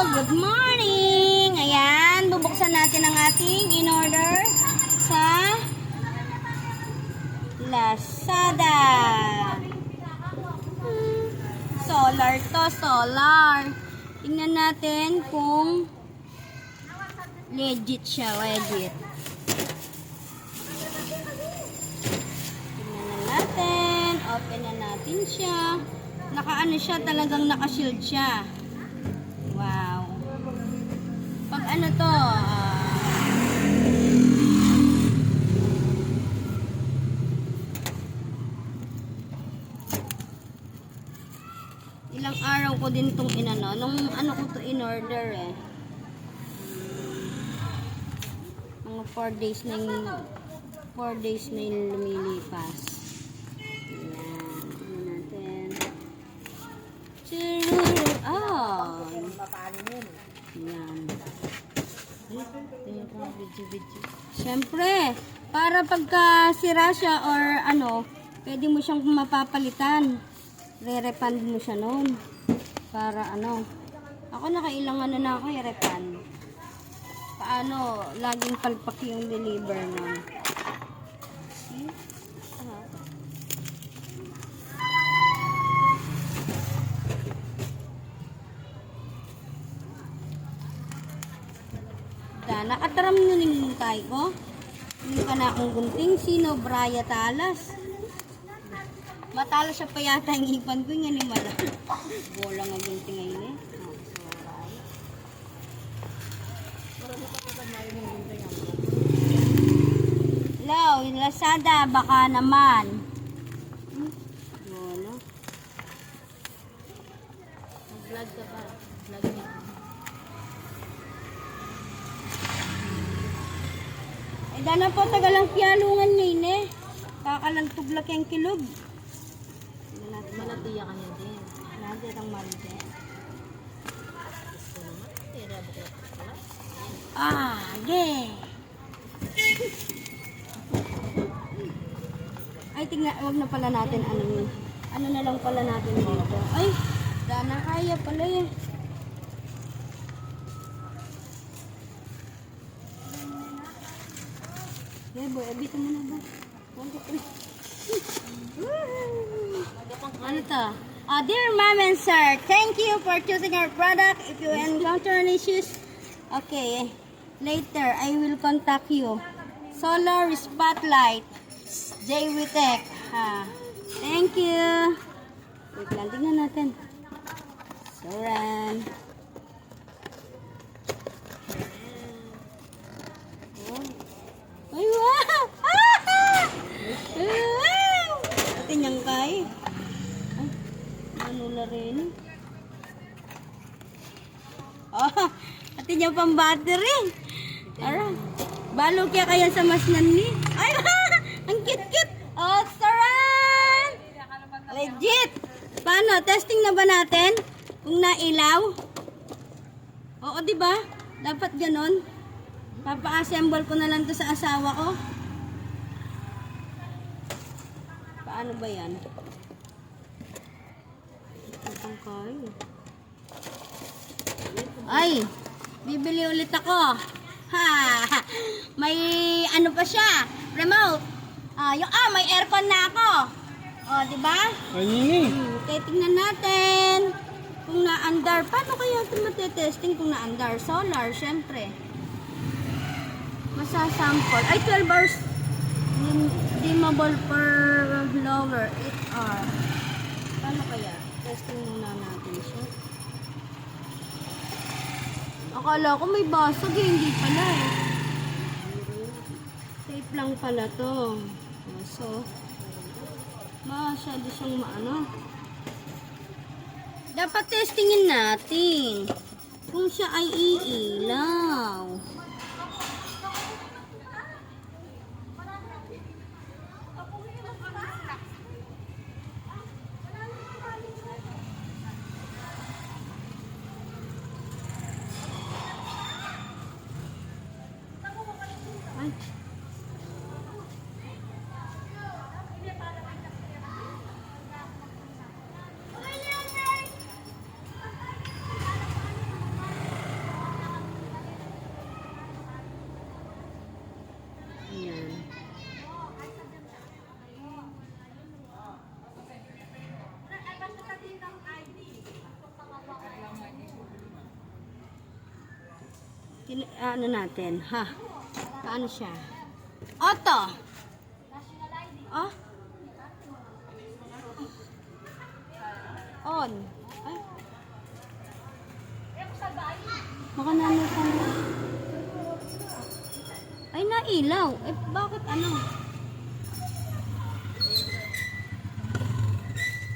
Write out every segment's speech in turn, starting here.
Good morning! Ayan, bubuksan natin ang ating in-order sa Lazada. Solar to, solar. Tingnan natin kung legit siya, legit. Tingnan na natin, open na natin siya. Naka-ano siya, talagang naka-shield siya. Wow. Pag ano to, ilang araw ko din tong inano, nung ano ko to in-order eh. Mga 4 days na yung 4 days na yung lumilipas. Ayan, tingnan natin. Oh. Ayan. Siyempre, para pagka sira siya or ano, pwede mo siyang mapapalitan. Re-refund mo siya noon. Para ano. Ako nakailang ano na ako i-refund. Paano, laging palpak yung deliver noon. See? Nakataram nun yung tay ko. Hindi ka na akong gunting. Sino? Braya Talas. Matalas siya pa yata yung ipan ko. Yung animal. Bola nga gunting ngayon eh. Hello, yung Lazada. Baka naman. Bola. Mag-vlog ka pa. Vlog niya. Dana po tagalang piyalungan ngayon eh. Kakalagtuglak yung kilog. Malatiya ka niya din. Natin ang malite. Yeah. Ay, tingnan, wag na pala natin ano yun. Ano na lang pala natin dito. Ay, dana kaya pala eh. Yeah, boy, abito mo na ba? Ano to? Dear ma'am and sir, thank you for choosing our product. If you encounter any issues, okay, later I will contact you. Solar Spotlight, JWTech. Thank you. Wait lang, tingnan natin. Soran. Ay, wow! Wow! Ate niyang kay. Ay, ano na rin? Oh, ate niyang pang battery. Ara, balo kaya kaya sa masnan ni. Ay, ang cute-cute. Oh, saran! Legit. Paano? Testing na ba natin? Kung nailaw? Oo, di ba? Dapat ganon. Papa-assemble ko na lang to sa asawa ko. Paano ba yan? Ay! Bibili ulit ako. Ha! May ano pa siya? Remote. May aircon na ako. Di ba? Ay, Okay, tingnan natin. Kung na-under. Paano kaya ito matetesting kung na-under? Solar, syempre. Masasample. Ay, 12 hours. Dimmable per lower. 8 hour. Paano kaya? Testing muna natin siya. Akala ko may basag eh. Hindi pala eh. Safe lang pala to. So, masyado siyang maano. Dapat testingin natin kung siya ay iilaw. Ay. ano natin, ha? Paano siya? Auto! Oh? On. Ay. Baka nanutan na. Ay, nailaw. Eh, bakit ano?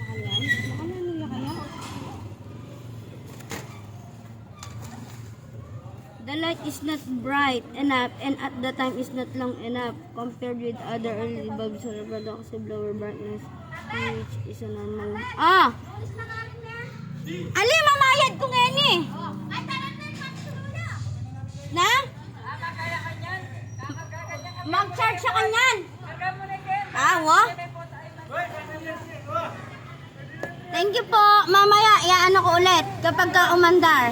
Mahal yan? Mahal na nila kaya? The light is not bright enough and at the time is not long enough compared with other early bulbs or productive lower brightness which is a normal. Ah! Ali, mamayad ko ngayon eh! Na? Mag-charge sa kanyan! Awo? Thank you po. Mamaya, iaano ko ulit kapag ka umandar.